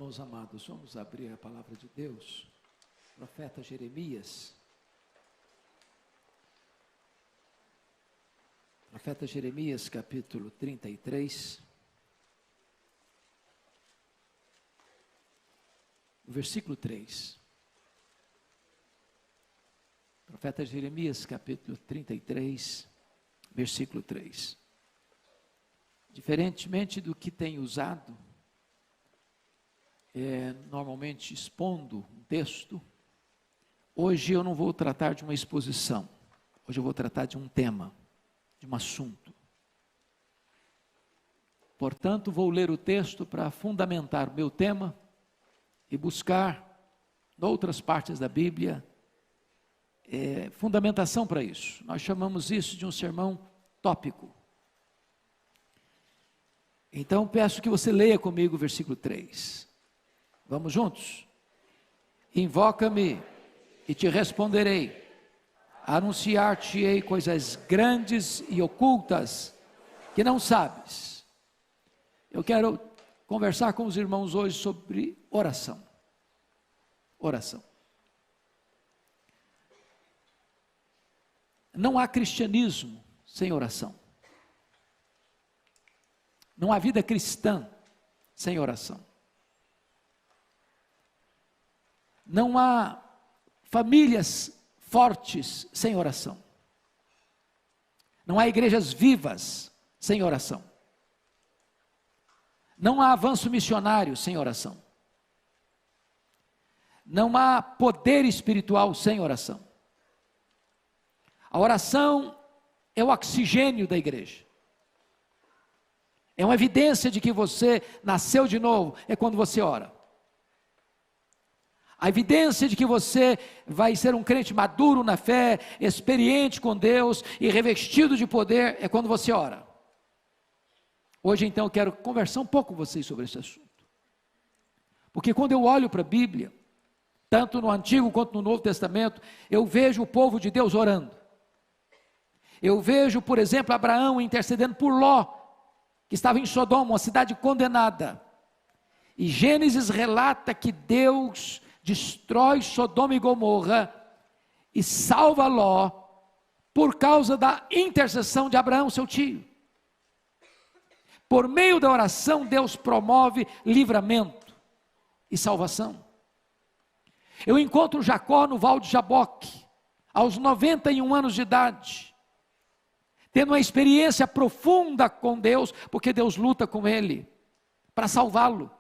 irmãos amados, vamos abrir a palavra de Deus. Profeta Jeremias. Profeta Jeremias, capítulo 33. O versículo 3. Profeta Jeremias, capítulo 33, versículo 3. Diferentemente do que tem usado, normalmente expondo um texto, hoje eu não vou tratar de uma exposição, hoje eu vou tratar de um tema, de um assunto. Portanto, vou ler o texto para fundamentar o meu tema e buscar, em outras partes da Bíblia, fundamentação para isso. Nós chamamos isso de um sermão tópico. Então, peço que você leia comigo o versículo 3. Vamos juntos? Invoca-me e te responderei. Anunciar-te-ei coisas grandes e ocultas que não sabes. Eu quero conversar com os irmãos hoje sobre oração. Oração. Não há cristianismo sem oração. Não há vida cristã sem oração. Não há famílias fortes sem oração. Não há igrejas vivas sem oração. Não há avanço missionário sem oração. Não há poder espiritual sem oração. A oração é o oxigênio da igreja. É uma evidência de que você nasceu de novo, é quando você ora. A evidência de que você vai ser um crente maduro na fé, experiente com Deus e revestido de poder, é quando você ora. Hoje então eu quero conversar um pouco com vocês sobre esse assunto. Porque quando eu olho para a Bíblia, tanto no Antigo quanto no Novo Testamento, eu vejo o povo de Deus orando. Eu vejo, por exemplo, Abraão intercedendo por Ló, que estava em Sodoma, uma cidade condenada. E Gênesis relata que Deus destrói Sodoma e Gomorra e salva Ló por causa da intercessão de Abraão, seu tio. Por meio da oração, Deus promove livramento e salvação. Eu encontro Jacó no Val de Jaboque, aos 91 anos de idade, tendo uma experiência profunda com Deus, porque Deus luta com ele, para salvá-lo.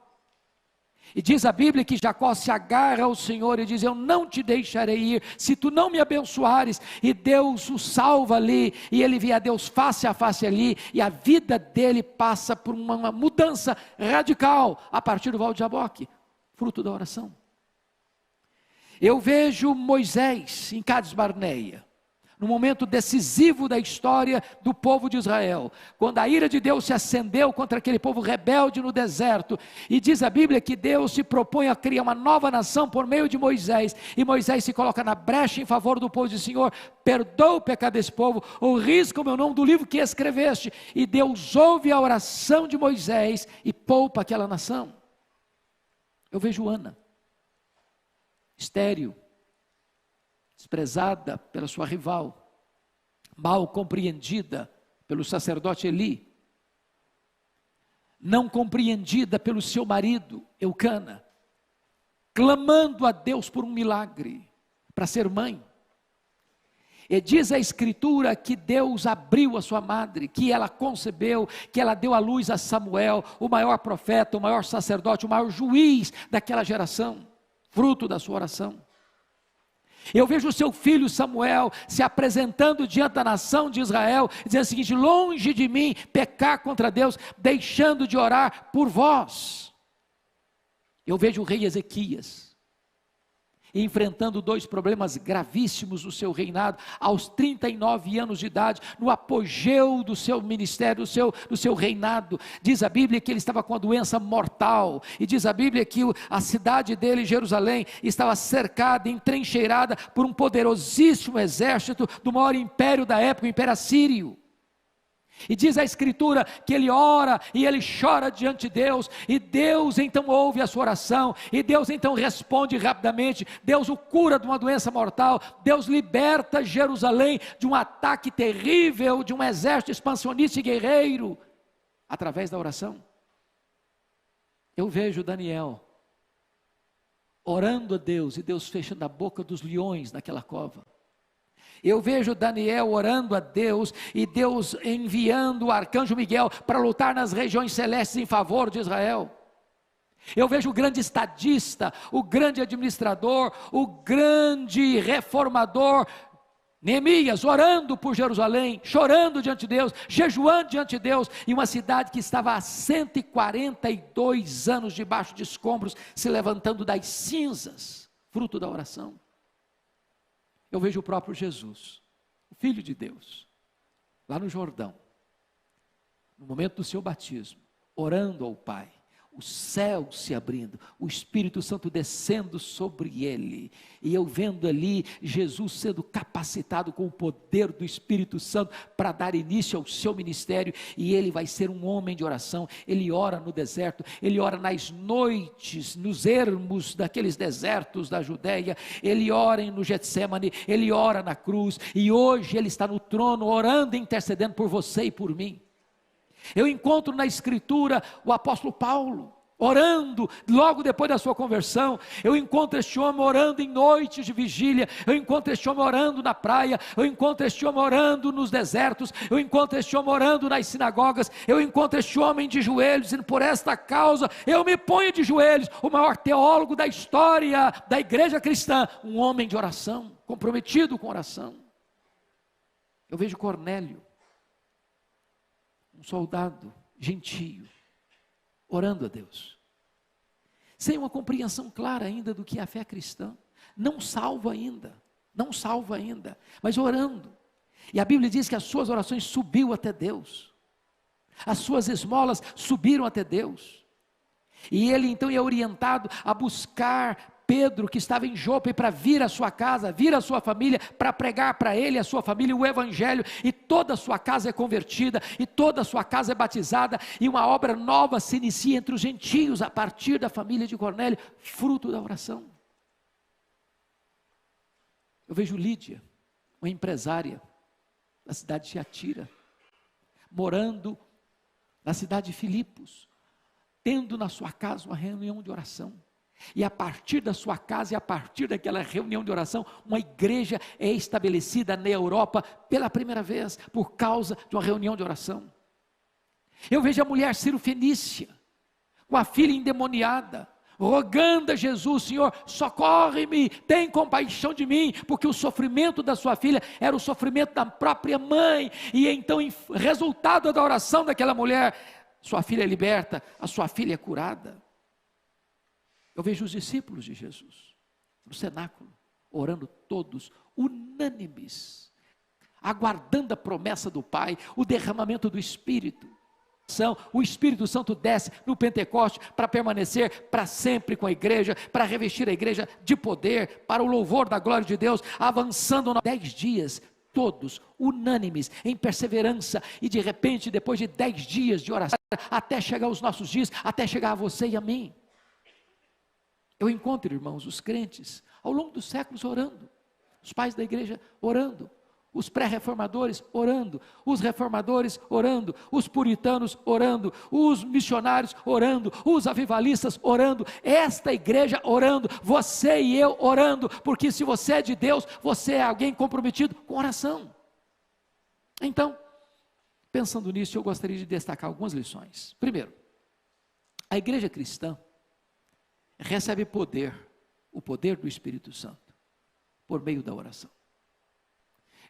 E diz a Bíblia que Jacó se agarra ao Senhor e diz: eu não te deixarei ir, se tu não me abençoares. E Deus o salva ali, e ele vê a Deus face a face ali, e a vida dele passa por uma mudança radical, a partir do Val de Jaboque, fruto da oração. Eu vejo Moisés em Cades Barneia, no momento decisivo da história do povo de Israel, quando a ira de Deus se acendeu contra aquele povo rebelde no deserto, e diz a Bíblia que Deus se propõe a criar uma nova nação por meio de Moisés, e Moisés se coloca na brecha em favor do povo e diz: Senhor, perdoa o pecado desse povo, ou risca o meu nome do livro que escreveste, e Deus ouve a oração de Moisés e poupa aquela nação. Eu vejo Ana, estéril, desprezada pela sua rival, mal compreendida pelo sacerdote Eli, não compreendida pelo seu marido Eucana, clamando a Deus por um milagre, para ser mãe. E diz a Escritura que Deus abriu a sua madre, que ela concebeu, que ela deu à luz a Samuel, o maior profeta, o maior sacerdote, o maior juiz daquela geração, fruto da sua oração. Eu vejo o seu filho Samuel se apresentando diante da nação de Israel, dizendo o seguinte: longe de mim pecar contra Deus, deixando de orar por vós. Eu vejo o rei Ezequias enfrentando dois problemas gravíssimos no seu reinado, aos 39 anos de idade, no apogeu do seu ministério, do seu reinado. Diz a Bíblia que ele estava com a doença mortal, e diz a Bíblia que a cidade dele, Jerusalém, estava cercada, entrincheirada por um poderosíssimo exército do maior império da época, o Império Assírio. E diz a Escritura que ele ora e ele chora diante de Deus, e Deus então ouve a sua oração, e Deus então responde rapidamente, Deus o cura de uma doença mortal, Deus liberta Jerusalém de um ataque terrível, de um exército expansionista e guerreiro, através da oração. Eu vejo Daniel orando a Deus, e Deus fechando a boca dos leões naquela cova. Eu vejo Daniel orando a Deus, e Deus enviando o arcanjo Miguel para lutar nas regiões celestes em favor de Israel. Eu vejo o grande estadista, o grande administrador, o grande reformador, Neemias, orando por Jerusalém, chorando diante de Deus, jejuando diante de Deus, e uma cidade que estava há 142 anos debaixo de escombros, se levantando das cinzas, fruto da oração. Eu vejo o próprio Jesus, o Filho de Deus, lá no Jordão, no momento do seu batismo, orando ao Pai, o céu se abrindo, o Espírito Santo descendo sobre ele, e eu vendo ali Jesus sendo capacitado com o poder do Espírito Santo para dar início ao seu ministério, e ele vai ser um homem de oração. Ele ora no deserto, ele ora nas noites, nos ermos daqueles desertos da Judéia, ele ora no Getsemane, ele ora na cruz, e hoje ele está no trono orando e intercedendo por você e por mim. Eu encontro na Escritura o apóstolo Paulo, orando, logo depois da sua conversão. Eu encontro este homem orando em noites de vigília, eu encontro este homem orando na praia, eu encontro este homem orando nos desertos, eu encontro este homem orando nas sinagogas, eu encontro este homem de joelhos, dizendo: por esta causa eu me ponho de joelhos. O maior teólogo da história da igreja cristã, um homem de oração, comprometido com oração. Eu vejo Cornélio, um soldado gentio, orando a Deus, sem uma compreensão clara ainda do que é a fé cristã, não salvo ainda, mas orando. E a Bíblia diz que as suas orações subiu até Deus, as suas esmolas subiram até Deus, e ele então é orientado a buscar Pedro, que estava em Jope, para vir à sua casa, vir à sua família, para pregar para ele e a sua família o evangelho, e toda a sua casa é convertida, e toda a sua casa é batizada, e uma obra nova se inicia entre os gentios, a partir da família de Cornélio, fruto da oração. Eu vejo Lídia, uma empresária da cidade de Tiatira, morando na cidade de Filipos, tendo na sua casa uma reunião de oração. E a partir da sua casa e a partir daquela reunião de oração, uma igreja é estabelecida na Europa pela primeira vez, por causa de uma reunião de oração. Eu vejo a mulher Cirofenícia, com a filha endemoniada, rogando a Jesus: Senhor, socorre-me, tem compaixão de mim, porque o sofrimento da sua filha era o sofrimento da própria mãe, e então, resultado da oração daquela mulher, sua filha é liberta, a sua filha é curada. Eu vejo os discípulos de Jesus, no cenáculo, orando todos, unânimes, aguardando a promessa do Pai, o derramamento do Espírito. O Espírito Santo desce no Pentecoste para permanecer para sempre com a igreja, para revestir a igreja de poder, para o louvor da glória de Deus, avançando 10 dias, todos unânimes, em perseverança, e de repente, depois de 10 dias de oração, até chegar aos nossos dias, até chegar a você e a mim. Eu encontro, irmãos, os crentes, ao longo dos séculos orando, os pais da igreja orando, os pré-reformadores orando, os reformadores orando, os puritanos orando, os missionários orando, os avivalistas orando, esta igreja orando, você e eu orando, porque se você é de Deus, você é alguém comprometido com oração. Então, pensando nisso, eu gostaria de destacar algumas lições. Primeiro, a igreja cristã recebe poder, o poder do Espírito Santo, por meio da oração.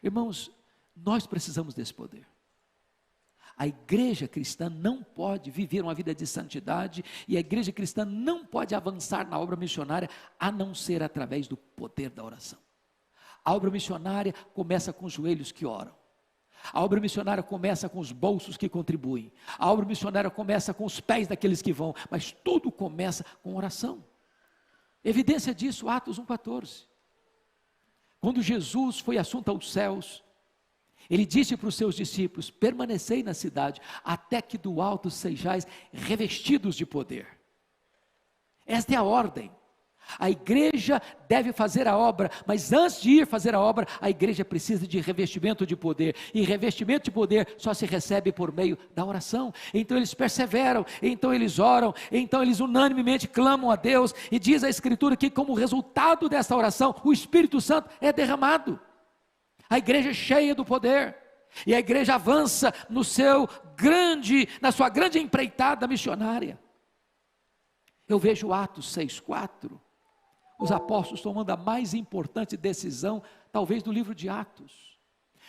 Irmãos, nós precisamos desse poder. A igreja cristã não pode viver uma vida de santidade, e a igreja cristã não pode avançar na obra missionária, a não ser através do poder da oração. A obra missionária começa com os joelhos que oram. A obra missionária começa com os bolsos que contribuem. A obra missionária começa com os pés daqueles que vão, mas tudo começa com oração. Evidência disso, Atos 1,14. Quando Jesus foi assunto aos céus, Ele disse para os seus discípulos: permanecei na cidade, até que do alto sejais revestidos de poder. Esta é a ordem. A igreja deve fazer a obra, mas antes de ir fazer a obra, a igreja precisa de revestimento de poder, e revestimento de poder só se recebe por meio da oração. Então eles perseveram, então eles oram, então eles unanimemente clamam a Deus, e diz a Escritura que como resultado dessa oração, o Espírito Santo é derramado. A igreja é cheia do poder, e a igreja avança na sua grande empreitada missionária. Eu vejo Atos 6,4, os apóstolos tomando a mais importante decisão, talvez do livro de Atos.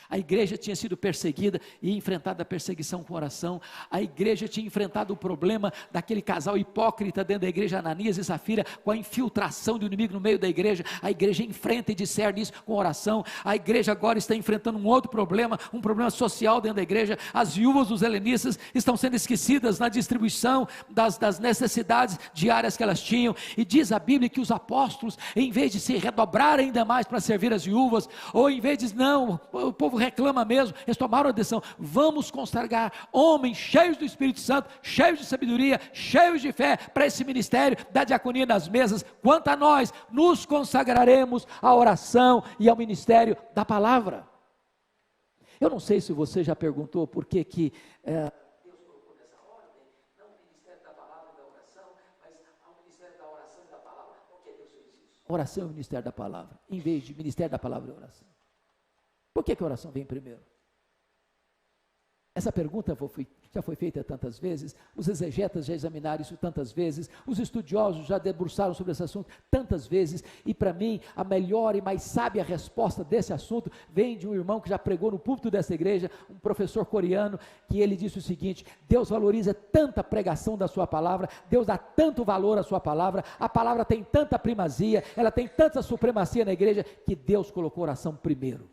A igreja tinha sido perseguida e enfrentado a perseguição com oração. A igreja tinha enfrentado o problema daquele casal hipócrita dentro da igreja, Ananias e Safira, com a infiltração do inimigo no meio da igreja. A igreja enfrenta e discerne isso com oração. A igreja agora está enfrentando um outro problema, um problema social dentro da igreja. As viúvas dos helenistas estão sendo esquecidas na distribuição das necessidades diárias que elas tinham. E diz a Bíblia que os apóstolos, em vez de se redobrar ainda mais para servir as viúvas, ou em vez de, não, o povo reclama mesmo, eles tomaram a decisão: vamos consagrar homens cheios do Espírito Santo, cheios de sabedoria, cheios de fé, para esse ministério da diaconia nas mesas. Quanto a nós, nos consagraremos à oração e ao ministério da palavra. Eu não sei se você já perguntou por que Deus colocou nessa ordem, não o ministério da palavra e da oração, mas ao ministério da oração e da palavra. Por que Deus fez isso? Oração e o ministério da palavra, em vez de ministério da palavra e oração. Por que a oração vem primeiro? Essa pergunta já foi feita tantas vezes, os exegetas já examinaram isso tantas vezes, os estudiosos já debruçaram sobre esse assunto tantas vezes, e para mim, a melhor e mais sábia resposta desse assunto vem de um irmão que já pregou no púlpito dessa igreja, um professor coreano, que ele disse o seguinte: Deus valoriza tanta pregação da sua palavra, Deus dá tanto valor à sua palavra, a palavra tem tanta primazia, ela tem tanta supremacia na igreja, que Deus colocou a oração primeiro.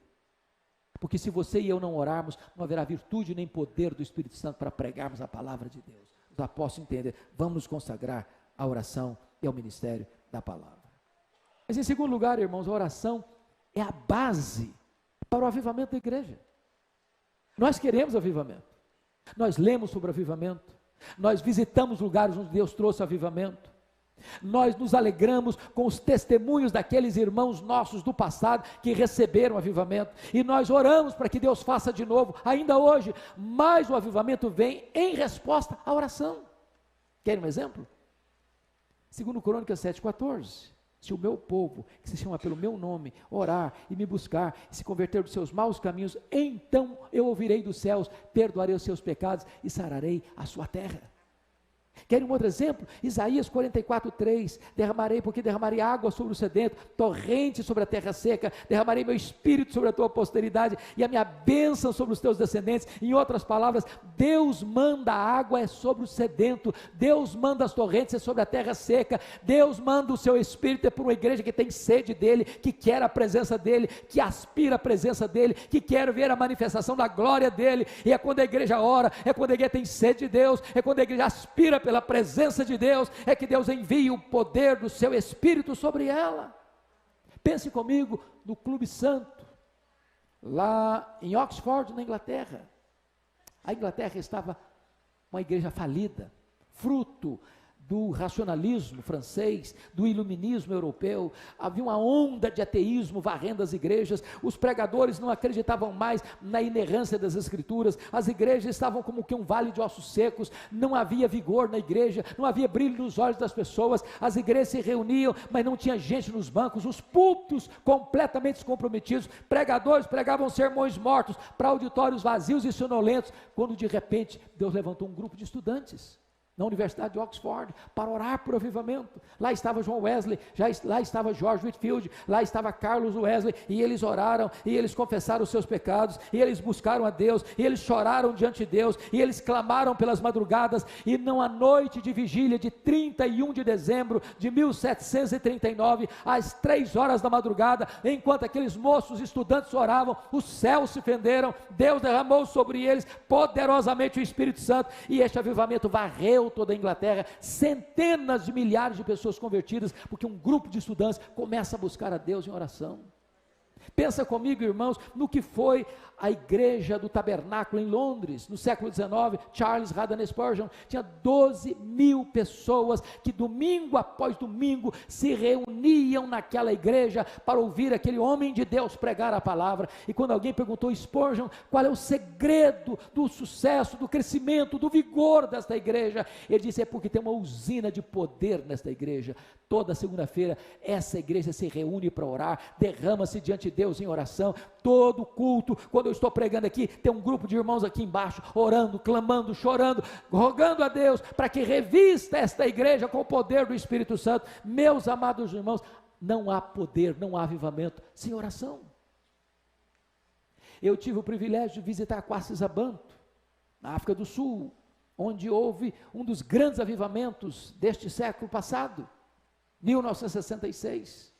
Porque se você e eu não orarmos, não haverá virtude nem poder do Espírito Santo para pregarmos a palavra de Deus. Os apóstolos entendem, vamos nos consagrar à oração e ao ministério da palavra. Mas em segundo lugar, irmãos, a oração é a base para o avivamento da igreja. Nós queremos avivamento, nós lemos sobre avivamento, nós visitamos lugares onde Deus trouxe avivamento. Nós nos alegramos com os testemunhos daqueles irmãos nossos do passado que receberam avivamento, e nós oramos para que Deus faça de novo, ainda hoje, mas o avivamento vem em resposta à oração. Querem um exemplo? 2 Crônicas 7,14, se o meu povo, que se chama pelo meu nome, orar e me buscar, e se converter dos seus maus caminhos, então eu ouvirei dos céus, perdoarei os seus pecados e sararei a sua terra. Querem um outro exemplo? Isaías 44,3, derramarei água sobre o sedento, torrente sobre a terra seca, derramarei meu espírito sobre a tua posteridade, e a minha bênção sobre os teus descendentes. Em outras palavras, Deus manda a água sobre o sedento, Deus manda as torrentes sobre a terra seca, Deus manda o seu espírito para uma igreja que tem sede dele, que quer a presença dele, que aspira a presença dele, que quer ver a manifestação da glória dele. E é quando a igreja ora, é quando a igreja tem sede de Deus, é quando a igreja aspira pela presença de Deus, é que Deus envia o poder do seu Espírito sobre ela. Pense comigo no Clube Santo, lá em Oxford, na Inglaterra. A Inglaterra estava uma igreja falida, fruto do racionalismo francês, do iluminismo europeu. Havia uma onda de ateísmo varrendo as igrejas, os pregadores não acreditavam mais na inerrância das escrituras, as igrejas estavam como que um vale de ossos secos, não havia vigor na igreja, não havia brilho nos olhos das pessoas, as igrejas se reuniam, mas não tinha gente nos bancos, os púlpitos completamente descomprometidos, pregadores pregavam sermões mortos para auditórios vazios e sonolentos, quando de repente Deus levantou um grupo de estudantes na Universidade de Oxford, para orar por avivamento. Lá estava John Wesley, lá estava George Whitefield, lá estava Carlos Wesley, e eles oraram, e eles confessaram os seus pecados, e eles buscaram a Deus, e eles choraram diante de Deus, e eles clamaram pelas madrugadas, e numa noite de vigília de 31 de dezembro de 1739, às 3 horas da madrugada, enquanto aqueles moços estudantes oravam, os céus se fenderam, Deus derramou sobre eles poderosamente o Espírito Santo, e este avivamento varreu toda a Inglaterra, centenas de milhares de pessoas convertidas, porque um grupo de estudantes começa a buscar a Deus em oração. Pensa comigo, irmãos, no que foi a igreja do tabernáculo em Londres, no século XIX. Charles Haddon Spurgeon tinha 12 mil pessoas que domingo após domingo se reuniam naquela igreja para ouvir aquele homem de Deus pregar a palavra. E quando alguém perguntou a Spurgeon qual é o segredo do sucesso, do crescimento, do vigor desta igreja, ele disse: é porque tem uma usina de poder nesta igreja. Toda segunda-feira essa igreja se reúne para orar, derrama-se diante de Deus em oração. Todo culto, quando eu estou pregando aqui, tem um grupo de irmãos aqui embaixo, orando, clamando, chorando, rogando a Deus para que revista esta igreja com o poder do Espírito Santo. Meus amados irmãos, não há poder, não há avivamento sem oração. Eu tive o privilégio de visitar Quassisabanto, na África do Sul, onde houve um dos grandes avivamentos deste século passado, 1966,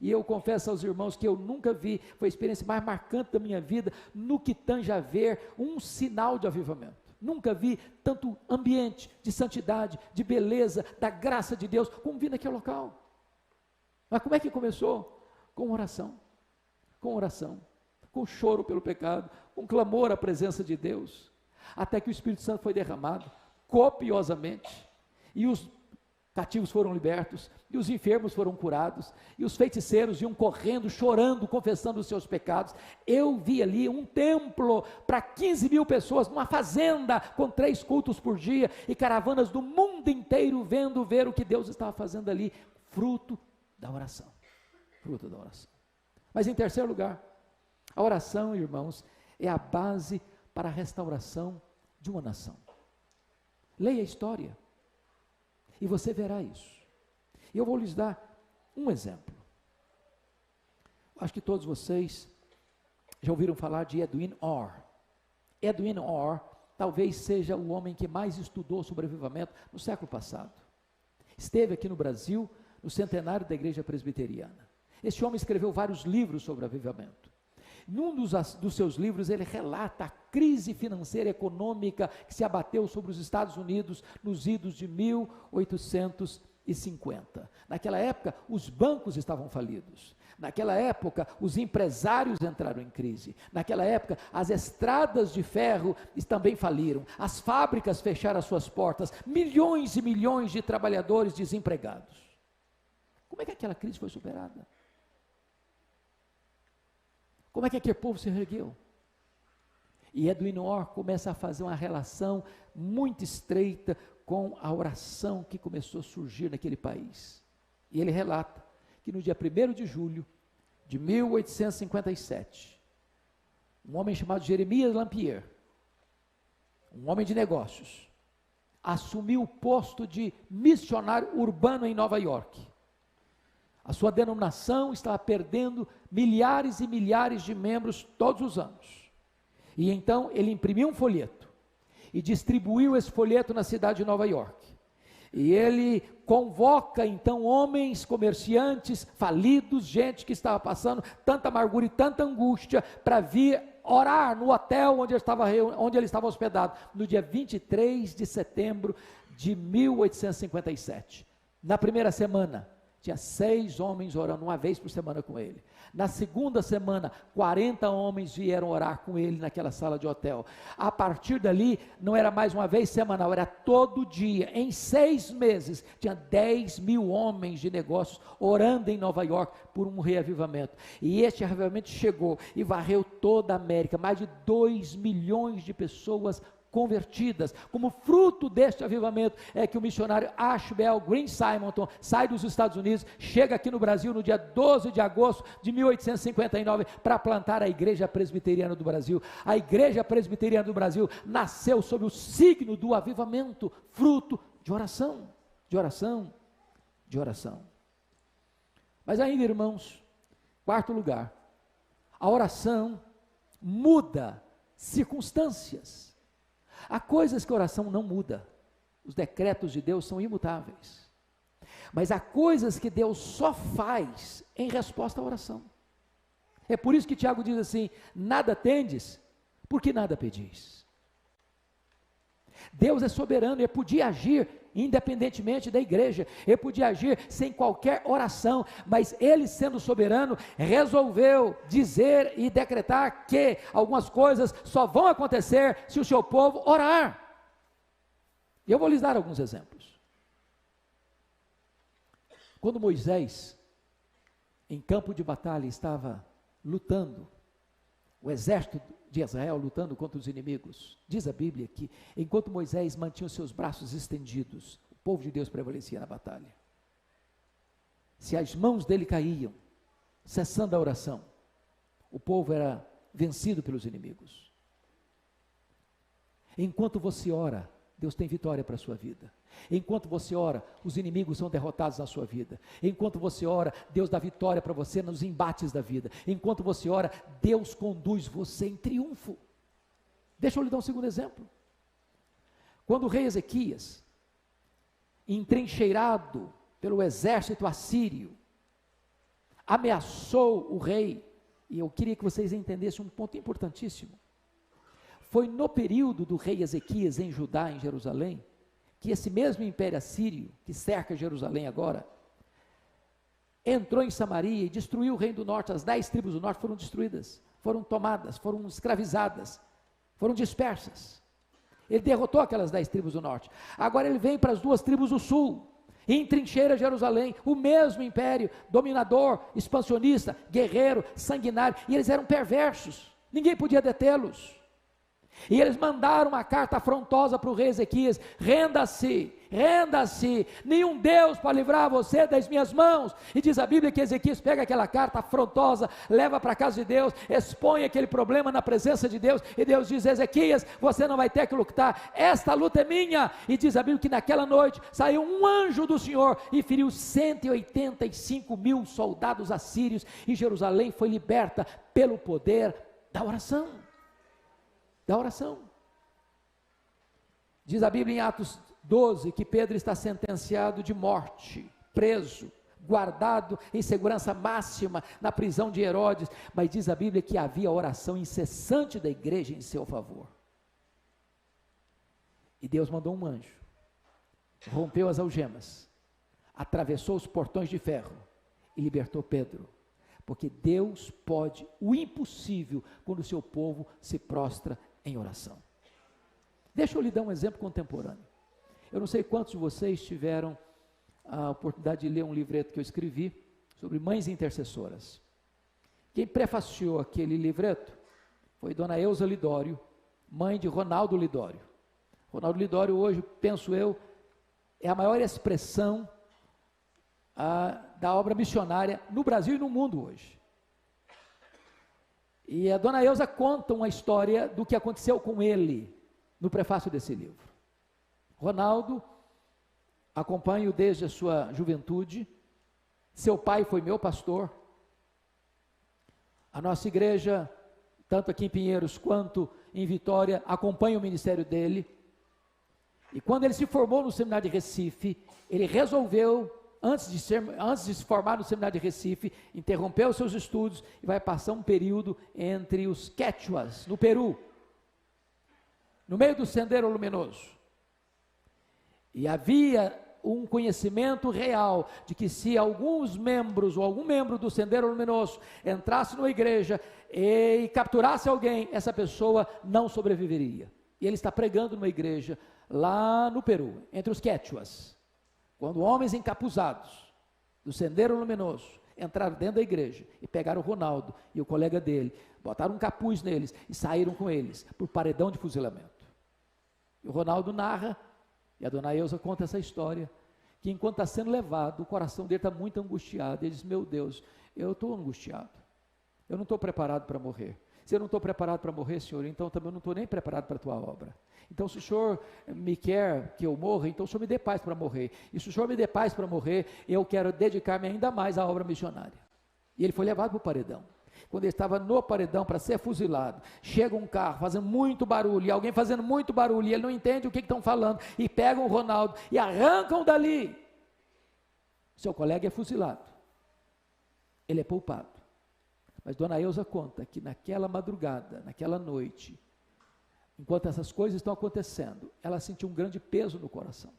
e eu confesso aos irmãos que eu nunca vi, foi a experiência mais marcante da minha vida, no que tange a ver um sinal de avivamento. Nunca vi tanto ambiente de santidade, de beleza, da graça de Deus, como vi naquele local. Mas como é que começou? Com oração, com choro pelo pecado, com clamor à presença de Deus, até que o Espírito Santo foi derramado, copiosamente, e os cativos foram libertos, e os enfermos foram curados, e os feiticeiros iam correndo, chorando, confessando os seus pecados. Eu vi ali um templo para 15 mil pessoas, numa fazenda, com 3 cultos por dia, e caravanas do mundo inteiro vendo ver o que Deus estava fazendo ali, fruto da oração. Mas em terceiro lugar, a oração, irmãos, é a base para a restauração de uma nação. Leia a história, e você verá isso. E eu vou lhes dar um exemplo. Acho que todos vocês já ouviram falar de Edwin Orr. Edwin Orr talvez seja o homem que mais estudou sobre avivamento no século passado. Esteve aqui no Brasil, no centenário da Igreja Presbiteriana. Esse homem escreveu vários livros sobre avivamento. Num dos seus livros, ele relata a crise financeira e econômica que se abateu sobre os Estados Unidos nos idos de 1850. Naquela época, os bancos estavam falidos. Naquela época, os empresários entraram em crise. Naquela época, as estradas de ferro também faliram. As fábricas fecharam as suas portas. Milhões e milhões de trabalhadores desempregados. Como é que aquela crise foi superada? Como é que aquele povo se reergueu? E Edwin Orr começa a fazer uma relação muito estreita com a oração que começou a surgir naquele país. E ele relata que no dia 1º de julho de 1857, um homem chamado Jeremias Lampier, um homem de negócios, assumiu o posto de missionário urbano em Nova York. A sua denominação estava perdendo milhares e milhares de membros todos os anos. E então ele imprimiu um folheto e distribuiu esse folheto na cidade de Nova York. E ele convoca então homens, comerciantes, falidos, gente que estava passando tanta amargura e tanta angústia para vir orar no hotel onde ele estava hospedado, no dia 23 de setembro de 1857. Na primeira semana, tinha 6 homens orando uma vez por semana com ele. Na segunda semana, 40 homens vieram orar com ele naquela sala de hotel. A partir dali, não era mais uma vez semanal, era todo dia. Em 6 meses, tinha 10 mil homens de negócios orando em Nova York por um reavivamento. E este reavivamento chegou e varreu toda a América. Mais de 2 milhões de pessoas convertidas. Como fruto deste avivamento é que o missionário Ashbel Green Simonton sai dos Estados Unidos, chega aqui no Brasil no dia 12 de agosto de 1859 para plantar a Igreja Presbiteriana do Brasil. A Igreja Presbiteriana do Brasil nasceu sob o signo do avivamento, fruto de oração, de oração, de oração. Mas ainda, irmãos, quarto lugar, a oração muda circunstâncias. Há coisas que a oração não muda, os decretos de Deus são imutáveis, mas há coisas que Deus só faz em resposta à oração. É por isso que Tiago diz assim: nada tendes, porque nada pedis. Deus é soberano e podia agir independentemente da igreja, ele podia agir sem qualquer oração, mas ele, sendo soberano, resolveu dizer e decretar que algumas coisas só vão acontecer se o seu povo orar. E eu vou lhes dar alguns exemplos. Quando Moisés, em campo de batalha, estava lutando, o exército de Israel lutando contra os inimigos, diz a Bíblia que enquanto Moisés mantinha os seus braços estendidos, o povo de Deus prevalecia na batalha. Se as mãos dele caíam, cessando a oração, o povo era vencido pelos inimigos. Enquanto você ora, Deus tem vitória para a sua vida. Enquanto você ora, os inimigos são derrotados na sua vida. Enquanto você ora, Deus dá vitória para você nos embates da vida. Enquanto você ora, Deus conduz você em triunfo. Deixa eu lhe dar um segundo exemplo. Quando o rei Ezequias, entrincheirado pelo exército assírio, ameaçou o rei, e eu queria que vocês entendessem um ponto importantíssimo. Foi no período do rei Ezequias em Judá, em Jerusalém, que esse mesmo império assírio, que cerca Jerusalém agora, entrou em Samaria e destruiu o reino do norte. As 10 tribos do norte foram destruídas, foram tomadas, foram escravizadas, foram dispersas. Ele derrotou aquelas 10 tribos do norte. Agora ele vem para as 2 tribos do sul, e entrincheira Jerusalém, o mesmo império, dominador, expansionista, guerreiro, sanguinário, e eles eram perversos, ninguém podia detê-los. E eles mandaram uma carta afrontosa para o rei Ezequias: renda-se, renda-se, nenhum Deus pode livrar você das minhas mãos. E diz a Bíblia que Ezequias pega aquela carta afrontosa, leva para a casa de Deus, expõe aquele problema na presença de Deus, e Deus diz: Ezequias, você não vai ter que lutar, esta luta é minha. E diz a Bíblia que naquela noite saiu um anjo do Senhor e feriu 185 mil soldados assírios, e Jerusalém foi liberta pelo poder da oração. Da oração. Diz a Bíblia em Atos 12 que Pedro está sentenciado de morte, preso, guardado em segurança máxima na prisão de Herodes, mas diz a Bíblia que havia oração incessante da igreja em seu favor. E Deus mandou um anjo, rompeu as algemas, atravessou os portões de ferro e libertou Pedro. Porque Deus pode o impossível quando o seu povo se prostra em oração. Deixa eu lhe dar um exemplo contemporâneo. Eu não sei quantos de vocês tiveram a oportunidade de ler um livreto que eu escrevi sobre mães intercessoras. Quem prefaciou aquele livreto foi Dona Eusa Lidório, mãe de Ronaldo Lidório. Ronaldo Lidório hoje, penso eu, é a maior expressão da obra missionária no Brasil e no mundo hoje. E a Dona Eusa conta uma história do que aconteceu com ele no prefácio desse livro. Ronaldo, acompanho desde a sua juventude, seu pai foi meu pastor, a nossa igreja, tanto aqui em Pinheiros quanto em Vitória, acompanha o ministério dele, e quando ele se formou no seminário de Recife, ele resolveu, antes de se formar no seminário de Recife, interrompeu seus estudos e vai passar um período entre os Quechuas, no Peru, no meio do Sendero Luminoso. E havia um conhecimento real de que se alguns membros ou algum membro do Sendero Luminoso entrasse numa igreja e capturasse alguém, essa pessoa não sobreviveria. E ele está pregando numa igreja lá no Peru, entre os Quechuas. Quando homens encapuzados do Sendero Luminoso entraram dentro da igreja e pegaram o Ronaldo e o colega dele, botaram um capuz neles e saíram com eles por paredão de fuzilamento. E o Ronaldo narra, e a Dona Eusa conta essa história, que enquanto está sendo levado, o coração dele está muito angustiado. Ele diz: meu Deus, eu estou angustiado, eu não estou preparado para morrer. Se eu não estou preparado para morrer, Senhor, então também eu não estou nem preparado para a tua obra. Então, se o Senhor me quer que eu morra, então o Senhor me dê paz para morrer. E se o Senhor me dê paz para morrer, eu quero dedicar-me ainda mais à obra missionária. E ele foi levado para o paredão. Quando ele estava no paredão para ser fuzilado, chega um carro fazendo muito barulho, e alguém fazendo muito barulho, e ele não entende o que estão falando, e pegam o Ronaldo e arrancam dali. Seu colega é fuzilado. Ele é poupado. Mas Dona Eusa conta que naquela madrugada, naquela noite, enquanto essas coisas estão acontecendo, ela sentiu um grande peso no coração.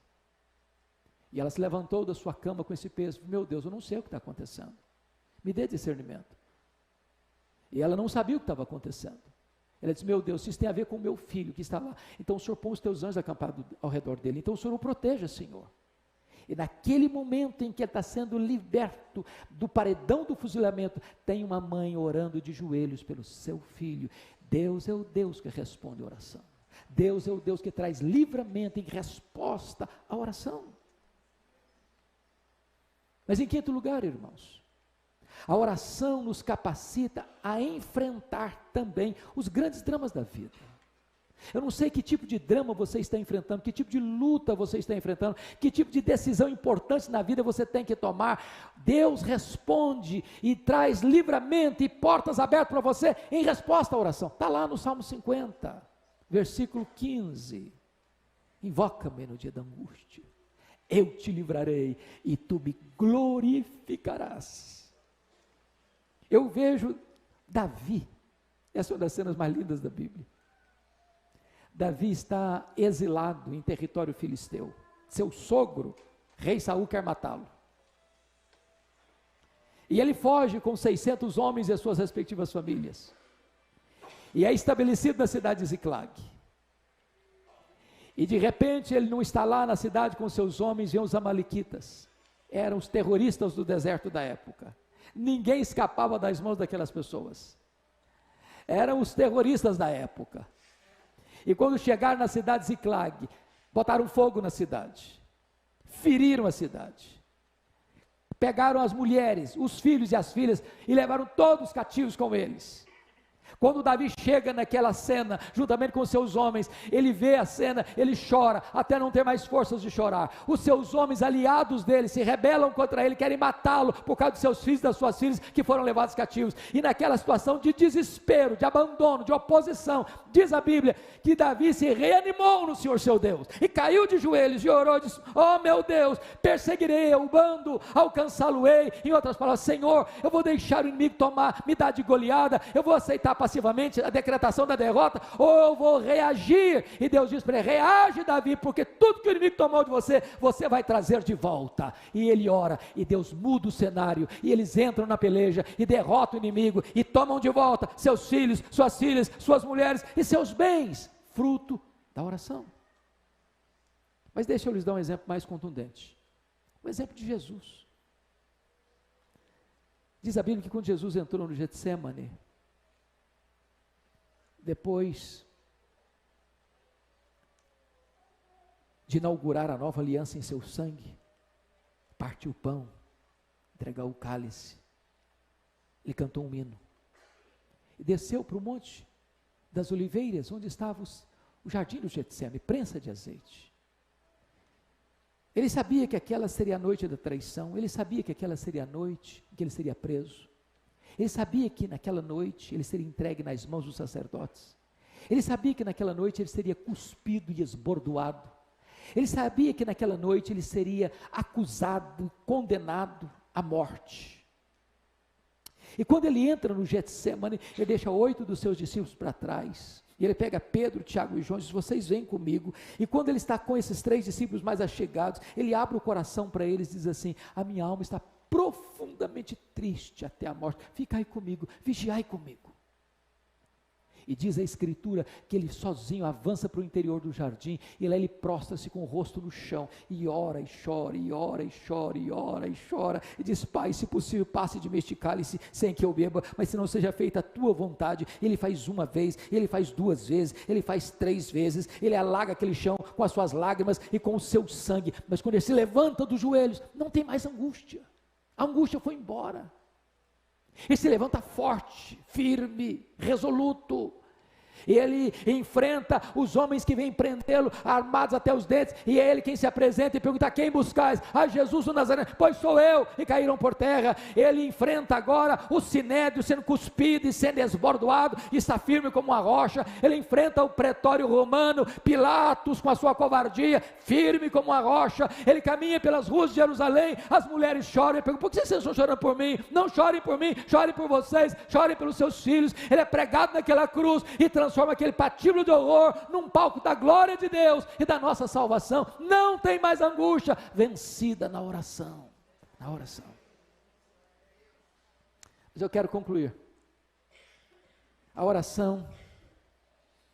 E ela se levantou da sua cama com esse peso. Meu Deus, eu não sei o que está acontecendo. Me dê discernimento. E ela não sabia o que estava acontecendo. Ela disse, meu Deus, isso tem a ver com o meu filho que está lá. Então o Senhor põe os teus anjos acampados ao redor dele. Então o Senhor o proteja, Senhor. E naquele momento em que ele está sendo liberto do paredão do fuzilamento, tem uma mãe orando de joelhos pelo seu filho. Deus é o Deus que responde a oração. Deus é o Deus que traz livramento em resposta à oração. Mas em quinto lugar, irmãos, a oração nos capacita a enfrentar também os grandes dramas da vida. Eu não sei que tipo de drama você está enfrentando, que tipo de luta você está enfrentando, que tipo de decisão importante na vida você tem que tomar. Deus responde e traz livramento e portas abertas para você em resposta à oração. Está lá no Salmo 50, versículo 15. Invoca-me no dia da angústia, eu te livrarei e tu me glorificarás. Eu vejo Davi, essa é uma das cenas mais lindas da Bíblia. Davi está exilado em território filisteu. Seu sogro, rei Saul, quer matá-lo. E ele foge com 600 homens e as suas respectivas famílias. E é estabelecido na cidade de Ziclag. E de repente ele não está lá na cidade com seus homens, vêm os amalequitas. Eram os terroristas do deserto da época. Ninguém escapava das mãos daquelas pessoas. Eram os terroristas da época. E quando chegaram na cidade de Ziclag, botaram fogo na cidade, feriram a cidade, pegaram as mulheres, os filhos e as filhas, e levaram todos cativos com eles. Quando Davi chega naquela cena, juntamente com seus homens, ele vê a cena, ele chora, até não ter mais forças de chorar. Os seus homens, aliados dele, se rebelam contra ele, querem matá-lo, por causa dos seus filhos e das suas filhas, que foram levados cativos. E naquela situação de desespero, de abandono, de oposição, diz a Bíblia, que Davi se reanimou no Senhor seu Deus, e caiu de joelhos, e orou, e disse, oh meu Deus, perseguirei o bando, alcançá-lo-ei. Em outras palavras, Senhor, eu vou deixar o inimigo tomar, me dar de goleada, eu vou aceitar passivamente a decretação da derrota, ou eu vou reagir. E Deus diz para ele, reage Davi, porque tudo que o inimigo tomou de você, você vai trazer de volta. E ele ora, e Deus muda o cenário, e eles entram na peleja, e derrotam o inimigo, e tomam de volta seus filhos, suas filhas, suas mulheres, e seus bens, fruto da oração. Mas deixa eu lhes dar um exemplo mais contundente, um exemplo de Jesus. Diz a Bíblia que quando Jesus entrou no Getsêmani, depois de inaugurar a nova aliança em seu sangue, partiu o pão, entregou o cálice, ele cantou um hino, e desceu para o monte das oliveiras, onde estava o jardim do Getsêmani, prensa de azeite. Ele sabia que aquela seria a noite da traição, ele sabia que aquela seria a noite em que ele seria preso. Ele sabia que naquela noite ele seria entregue nas mãos dos sacerdotes. Ele sabia que naquela noite ele seria cuspido e esbordoado. Ele sabia que naquela noite ele seria acusado, condenado à morte. E quando ele entra no Getsêmani, ele deixa 8 dos seus discípulos para trás. E ele pega Pedro, Tiago e João e diz, vocês vêm comigo. E quando ele está com esses 3 discípulos mais achegados, ele abre o coração para eles e diz assim, a minha alma está profundamente triste até a morte, ficai comigo, vigiai comigo. E diz a Escritura que ele sozinho avança para o interior do jardim, e lá ele prostra-se com o rosto no chão, e ora e chora, e ora e chora, e ora e chora, e diz, Pai, se possível passe de mim este cálice sem que eu beba, mas se não seja feita a tua vontade. Ele faz uma vez, ele faz 2 vezes, ele faz 3 vezes, ele alaga aquele chão com as suas lágrimas e com o seu sangue, mas quando ele se levanta dos joelhos, não tem mais angústia, a angústia foi embora. Ele se levanta forte, firme, resoluto. Ele enfrenta os homens que vêm prendê-lo, armados até os dentes, e é ele quem se apresenta e pergunta, quem buscais? A Jesus o Nazareno, pois sou eu, e caíram por terra. Ele enfrenta agora o sinédrio sendo cuspido e sendo esbordoado, e está firme como uma rocha. Ele enfrenta o pretório romano, Pilatos com a sua covardia, firme como uma rocha. Ele caminha pelas ruas de Jerusalém, as mulheres choram e perguntam, por que vocês estão chorando por mim? Não chorem por mim, chorem por vocês, chorem pelos seus filhos. Ele é pregado naquela cruz e transforma transforma aquele patíbulo de horror num palco da glória de Deus e da nossa salvação. Não tem mais angústia, vencida na oração, na oração. Mas eu quero concluir. A oração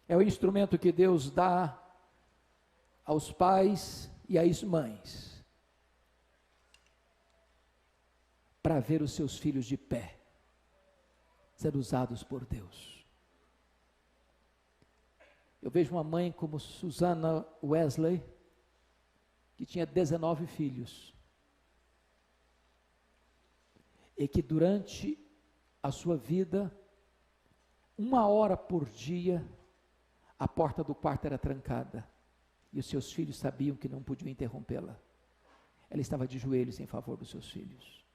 é o instrumento que Deus dá aos pais e às mães para ver os seus filhos de pé, sendo usados por Deus. Eu vejo uma mãe como Susana Wesley, que tinha 19 filhos, e que durante a sua vida, 1 hora por dia, a porta do quarto era trancada, e os seus filhos sabiam que não podiam interrompê-la. Ela estava de joelhos em favor dos seus filhos.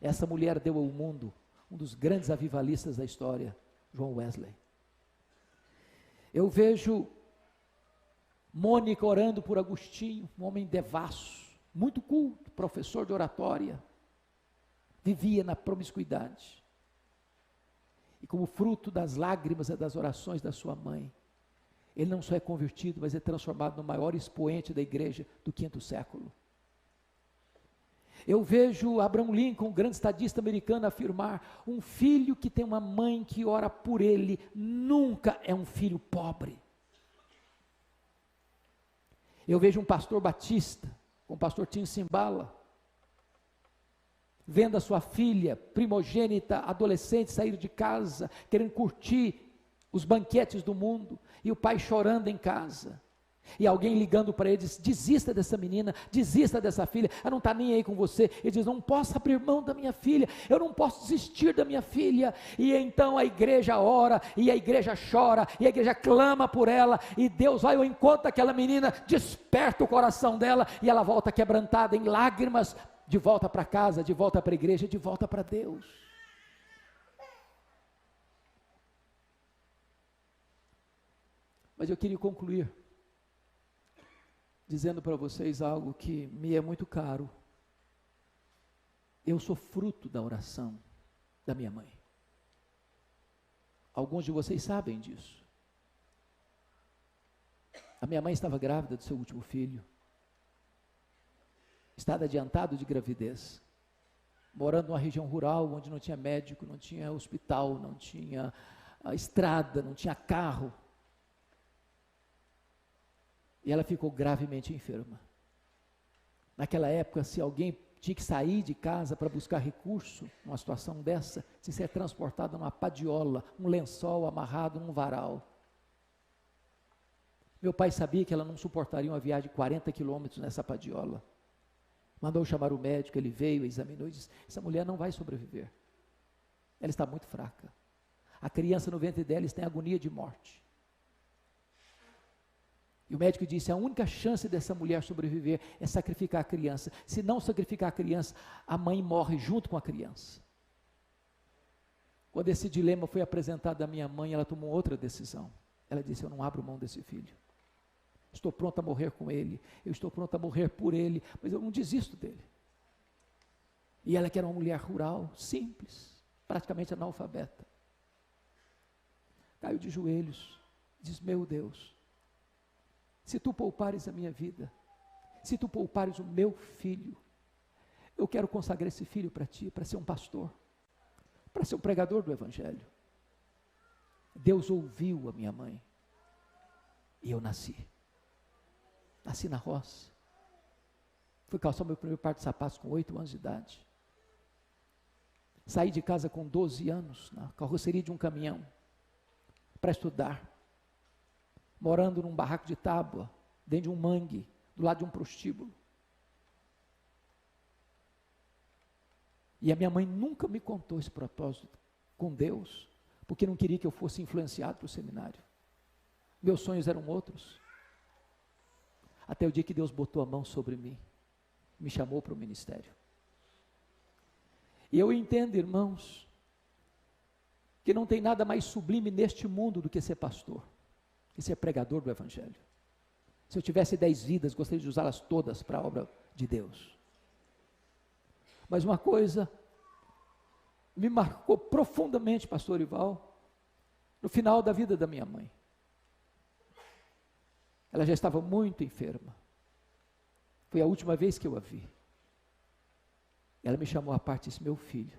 Essa mulher deu ao mundo um dos grandes avivalistas da história, João Wesley. Eu vejo Mônica orando por Agostinho, um homem devasso, muito culto, professor de oratória, vivia na promiscuidade. E como fruto das lágrimas e das orações da sua mãe, ele não só é convertido, mas é transformado no maior expoente da igreja do 5º século. Eu vejo Abraham Lincoln, um grande estadista americano, afirmar: um filho que tem uma mãe que ora por ele, nunca é um filho pobre. Eu vejo um pastor batista, com o pastor Tim Simbala, vendo a sua filha primogênita, adolescente, sair de casa, querendo curtir os banquetes do mundo, e o pai chorando em casa, e alguém ligando para ele, diz: desista dessa menina, desista dessa filha, ela não está nem aí com você. Ele diz: não posso abrir mão da minha filha, eu não posso desistir da minha filha. E então a igreja ora, e a igreja chora, e a igreja clama por ela, e Deus vai ao encontro daquela menina, desperta o coração dela, e ela volta quebrantada em lágrimas, de volta para casa, de volta para a igreja, de volta para Deus. Mas eu queria concluir dizendo para vocês algo que me é muito caro. Eu sou fruto da oração da minha mãe. Alguns de vocês sabem disso. A minha mãe estava grávida do seu último filho, estado adiantado de gravidez, morando numa região rural, onde não tinha médico, não tinha hospital, não tinha estrada, não tinha carro. E ela ficou gravemente enferma. Naquela época, se alguém tinha que sair de casa para buscar recurso, numa situação dessa, tinha que ser transportado numa padiola, um lençol amarrado num varal. Meu pai sabia que ela não suportaria uma viagem de 40 quilômetros nessa padiola. Mandou chamar o médico, ele veio, examinou e disse: essa mulher não vai sobreviver. Ela está muito fraca. A criança no ventre dela está em agonia de morte. E o médico disse: a única chance dessa mulher sobreviver é sacrificar a criança. Se não sacrificar a criança, a mãe morre junto com a criança. Quando esse dilema foi apresentado à minha mãe, ela tomou outra decisão. Ela disse: eu não abro mão desse filho. Estou pronta a morrer com ele, eu estou pronta a morrer por ele, mas eu não desisto dele. E ela, que era uma mulher rural, simples, praticamente analfabeta, caiu de joelhos, diz: meu Deus, se tu poupares a minha vida, se tu poupares o meu filho, eu quero consagrar esse filho para ti, para ser um pastor, para ser um pregador do evangelho. Deus ouviu a minha mãe, e eu nasci na roça, fui calçar meu primeiro par de sapatos com 8 anos de idade, saí de casa com 12 anos, na carroceria de um caminhão, para estudar, morando num barraco de tábua, dentro de um mangue, do lado de um prostíbulo. E a minha mãe nunca me contou esse propósito com Deus, porque não queria que eu fosse influenciado para o seminário. Meus sonhos eram outros. Até o dia que Deus botou a mão sobre mim, me chamou para o ministério. E eu entendo, irmãos, que não tem nada mais sublime neste mundo do que ser pastor, que ser pregador do evangelho. Se eu tivesse 10 vidas, gostaria de usá-las todas para a obra de Deus. Mas uma coisa me marcou profundamente, pastor Ival, no final da vida da minha mãe. Ela já estava muito enferma. Foi a última vez que eu a vi. Ela me chamou à parte e disse: meu filho,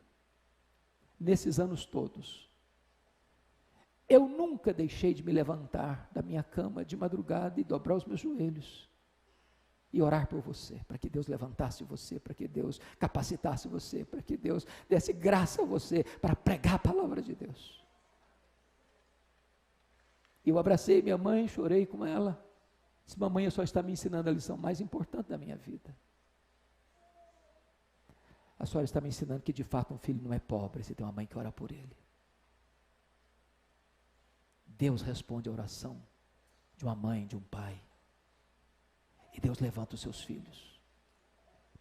nesses anos todos, eu nunca deixei de me levantar da minha cama de madrugada e dobrar os meus joelhos e orar por você, para que Deus levantasse você, para que Deus capacitasse você, para que Deus desse graça a você para pregar a palavra de Deus. Eu abracei minha mãe, chorei com ela, disse: mamãe, só está me ensinando a lição mais importante da minha vida. A senhora está me ensinando que de fato um filho não é pobre se tem uma mãe que ora por ele. Deus responde a oração de uma mãe, de um pai. E Deus levanta os seus filhos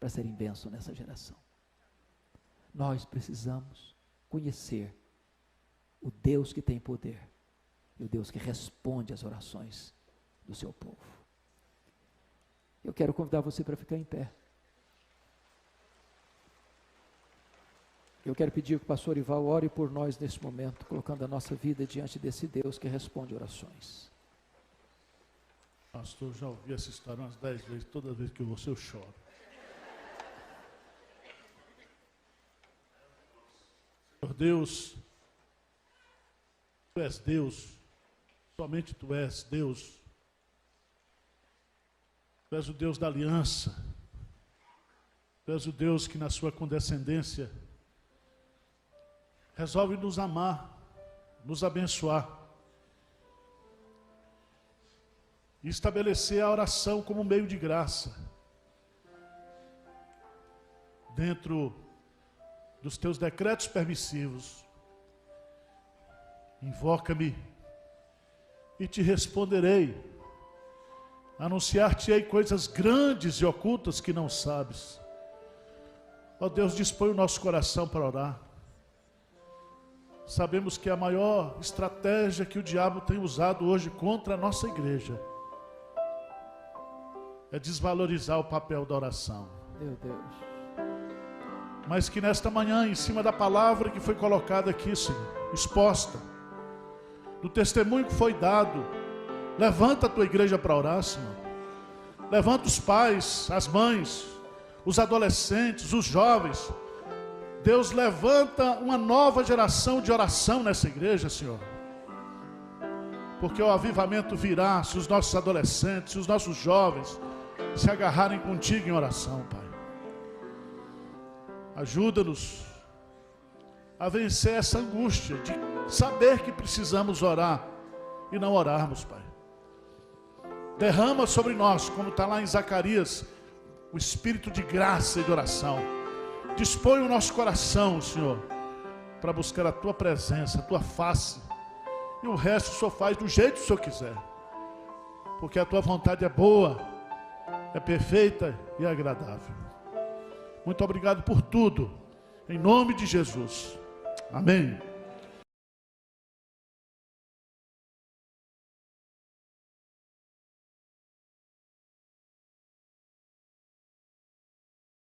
para serem bênção nessa geração. Nós precisamos conhecer o Deus que tem poder e o Deus que responde às orações do seu povo. Eu quero convidar você para ficar em pé. Eu quero pedir que o pastor Ival ore por nós nesse momento, colocando a nossa vida diante desse Deus que responde orações. Pastor, já ouvi essa história umas 10 vezes, toda vez que eu choro. Senhor Deus, Tu és Deus, somente Tu és Deus. Tu és o Deus da aliança. Tu és o Deus que na sua condescendência resolve nos amar, nos abençoar. E estabelecer a oração como meio de graça. Dentro dos teus decretos permissivos. Invoca-me e te responderei. Anunciar-te-ei coisas grandes e ocultas que não sabes. Ó Deus, dispõe o nosso coração para orar. Sabemos que a maior estratégia que o diabo tem usado hoje contra a nossa igreja é desvalorizar o papel da oração. Meu Deus. Mas que nesta manhã, em cima da palavra que foi colocada aqui, Senhor, exposta, do testemunho que foi dado, levanta a tua igreja para orar, Senhor. Levanta os pais, as mães, os adolescentes, os jovens. Deus levanta uma nova geração de oração nessa igreja, Senhor. Porque o avivamento virá se os nossos adolescentes, se os nossos jovens se agarrarem contigo em oração, Pai. Ajuda-nos a vencer essa angústia de saber que precisamos orar e não orarmos, Pai. Derrama sobre nós, como está lá em Zacarias, o espírito de graça e de oração. Dispõe o nosso coração, Senhor, para buscar a Tua presença, a Tua face. E o resto o Senhor faz do jeito que o Senhor quiser. Porque a Tua vontade é boa, é perfeita e agradável. Muito obrigado por tudo. Em nome de Jesus. Amém.